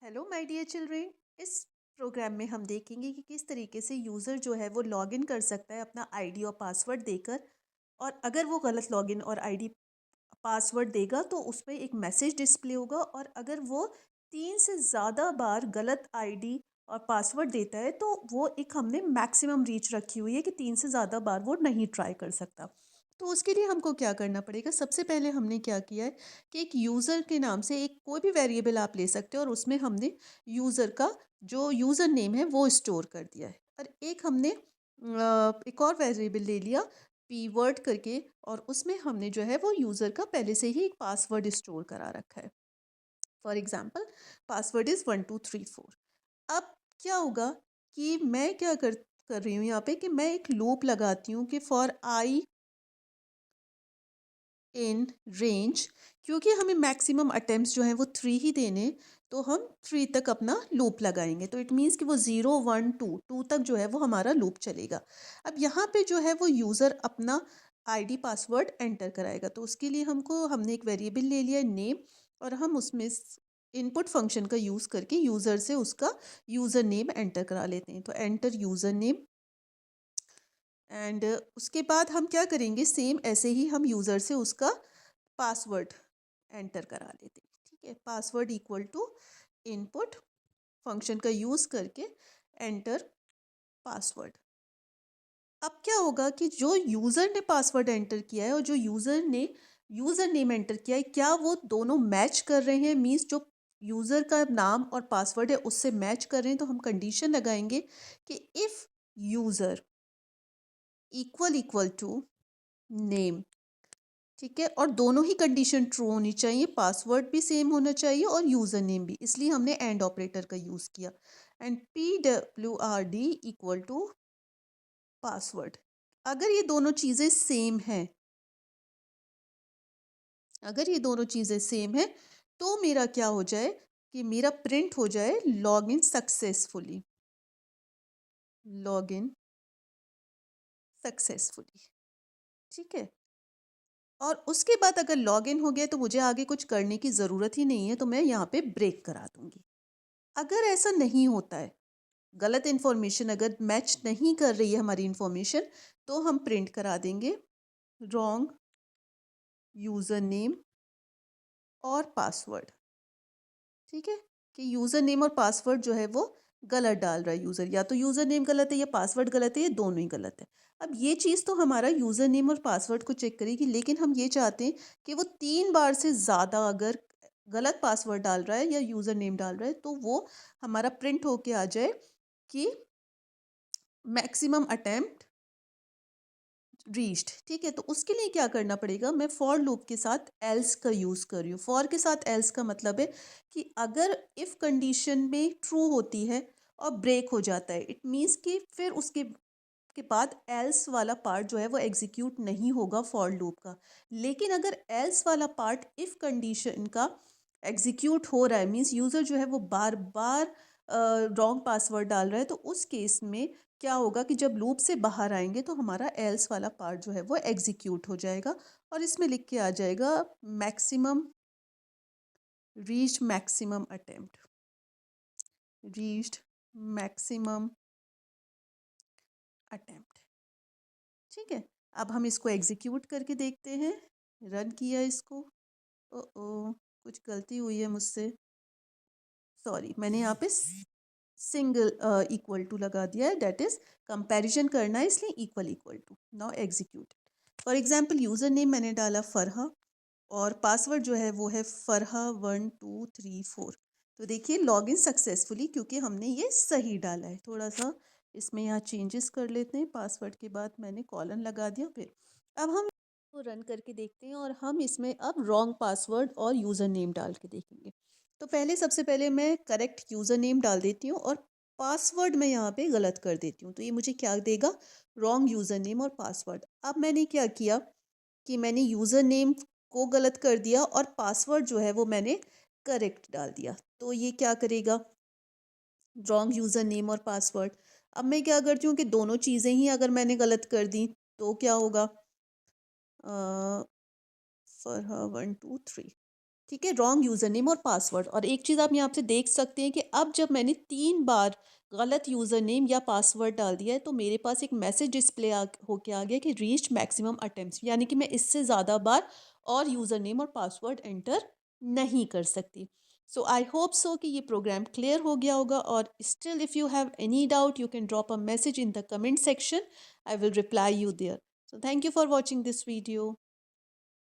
Hello my dear children. इस program में हम देखेंगे कि किस तरीके से यूज़र जो है वो लॉगिन कर सकता है अपना आईडी और पासवर्ड देकर। और अगर वो गलत लॉगिन और आईडी पासवर्ड देगा तो उसमें एक मैसेज डिस्प्ले होगा, और अगर वो 3 से ज़्यादा बार गलत आईडी और पासवर्ड देता है तो वो एक हमने मैक्सिमम रीच रखी हुई है कि 3 से ज़्यादा बार वो नहीं ट्राई कर सकता। तो उसके लिए हमको क्या करना पड़ेगा? सबसे पहले हमने क्या किया है कि एक यूज़र के नाम से एक कोई भी वेरिएबल आप ले सकते हो, और उसमें हमने यूज़र का जो यूज़र नेम है वो स्टोर कर दिया है। और एक हमने एक और वेरिएबल ले लिया पीवर्ड करके, और उसमें हमने जो है वो यूज़र का पहले से ही एक पासवर्ड स्टोर करा रखा है। For example, password is 1234। अब क्या होगा कि मैं क्या कर रही हूँ यहाँ पे कि मैं एक लूप लगाती हूँ कि फॉर आई इन रेंज, क्योंकि हमें मैक्सिमम अटेम्प्ट्स जो हैं वो 3 ही देने, तो हम 3 तक अपना लूप लगाएंगे। तो इट मीन्स कि वो 0 1 2 तक जो है वो हमारा लूप चलेगा। अब यहाँ पे जो है वो यूज़र अपना आईडी पासवर्ड एंटर कराएगा, तो उसके लिए हमने एक वेरिएबल ले लिया नेम, और हम उसमें इनपुट फंक्शन का यूज़ करके यूज़र से उसका यूज़र नेम एंटर करा लेते हैं। तो एंटर यूज़र नेम, एंड उसके बाद हम क्या करेंगे, सेम ऐसे ही हम यूज़र से उसका पासवर्ड एंटर करा लेते हैं। ठीक है, password equal to input function का यूज़ करके एंटर पासवर्ड। अब क्या होगा कि जो यूज़र ने पासवर्ड एंटर किया है और जो यूज़र ने यूज़र नेम एंटर किया है, क्या वो दोनों मैच कर रहे हैं? मीन्स जो यूज़र का नाम और पासवर्ड है उससे मैच कर रहे हैं, तो हम कंडीशन लगाएंगे कि if user equal equal to name. ठीक है, और दोनों ही कंडीशन ट्रू होनी चाहिए, पासवर्ड भी सेम होना चाहिए और यूज़र नेम भी, इसलिए हमने एंड ऑपरेटर का यूज़ किया। And PWRD equal to password. अगर ये दोनों चीज़ें सेम हैं, अगर ये दोनों चीज़ें सेम है तो मेरा क्या हो जाए कि मेरा प्रिंट हो जाए log in successfully, log in successfully. ठीक है, और उसके बाद अगर लॉगिन हो गया तो मुझे आगे कुछ करने की ज़रूरत ही नहीं है, तो मैं यहाँ पे ब्रेक करा दूंगी। अगर ऐसा नहीं होता है, गलत इन्फॉर्मेशन अगर मैच नहीं कर रही है हमारी इन्फॉर्मेशन, तो हम प्रिंट करा देंगे रॉन्ग यूज़र नेम और पासवर्ड। ठीक है, कि यूज़र नेम और पासवर्ड जो है वो गलत डाल रहा है यूज़र, या तो यूज़र नेम गलत है या पासवर्ड गलत है, या दोनों ही गलत है। अब ये चीज़ तो हमारा यूज़र नेम और पासवर्ड को चेक करेगी, लेकिन हम ये चाहते हैं कि वो 3 बार से ज़्यादा अगर गलत पासवर्ड डाल रहा है या यूज़र नेम डाल रहा है तो वो हमारा प्रिंट होके आ जाए कि मैक्सिमम अटेम्प्ट रीच्ड। ठीक है, तो उसके लिए क्या करना पड़ेगा, मैं फॉर लूप के साथ एल्स का यूज़ कर रही हूँ। फॉर के साथ एल्स का मतलब है कि अगर इफ़ कंडीशन में ट्रू होती है और ब्रेक हो जाता है, इट मीन्स कि फिर उसके के बाद एल्स वाला पार्ट जो है वो एग्जीक्यूट नहीं होगा फॉर लूप का। लेकिन अगर एल्स वाला पार्ट इफ़ कंडीशन का एग्जीक्यूट हो रहा है, मीन्स यूज़र जो है वो बार बार रॉन्ग पासवर्ड डाल रहा है, तो उस केस में क्या होगा कि जब लूप से बाहर आएंगे तो हमारा एल्स वाला पार्ट जो है वो एग्जीक्यूट हो जाएगा, और इसमें लिख के आ जाएगा maximum reached maximum attempt, reached maximum attempt. ठीक है, अब हम इसको एग्जीक्यूट करके देखते हैं। रन किया इसको, ओ ओ कुछ गलती हुई है मुझसे, सॉरी, मैंने यहाँ पे सिंगल इक्वल टू लगा दिया है, डेट इज कंपैरिजन करना है इसलिए equal equal to. Now execute. For example, user name मैंने डाला फरहा, और पासवर्ड जो है वो है फरहा 1234। तो देखिए लॉग इन सक्सेसफुली, क्योंकि हमने ये सही डाला है। थोड़ा सा इसमें यहाँ चेंजेस कर लेते हैं, पासवर्ड के बाद मैंने कॉलन लगा दिया। फिर अब हम इसको रन करके देखते हैं, और हम इसमें अब रॉन्ग पासवर्ड और यूज़र नेम डाल के देखेंगे। तो पहले सबसे पहले मैं करेक्ट यूज़र नेम डाल देती हूँ, और पासवर्ड मैं यहाँ पे गलत कर देती हूँ, तो ये मुझे क्या देगा, रॉन्ग यूज़र नेम और पासवर्ड। अब मैंने क्या किया कि मैंने यूज़र नेम को गलत कर दिया और पासवर्ड जो है वो मैंने करेक्ट डाल दिया, तो ये क्या करेगा, रॉन्ग यूज़र नेम और पासवर्ड। अब मैं क्या करती हूँ कि दोनों चीज़ें ही अगर मैंने गलत कर दी तो क्या होगा, फरहा 123, ठीक है, रॉन्ग यूज़र नेम और पासवर्ड। और एक चीज़ आप यहाँ पे देख सकते हैं कि अब जब मैंने 3 बार गलत यूज़र नेम या पासवर्ड डाल दिया है, तो मेरे पास एक मैसेज डिस्प्ले होके आ गया कि रीच्ड मैक्सिमम अटेम्प्ट्स, यानी कि मैं इससे ज़्यादा बार और यूज़र नेम और पासवर्ड एंटर नहीं कर सकती। सो आई होप सो कि ये प्रोग्राम क्लियर हो गया होगा। और still if you have any doubt you can drop a message in the comment section, I will reply you there. So thank you for watching this video.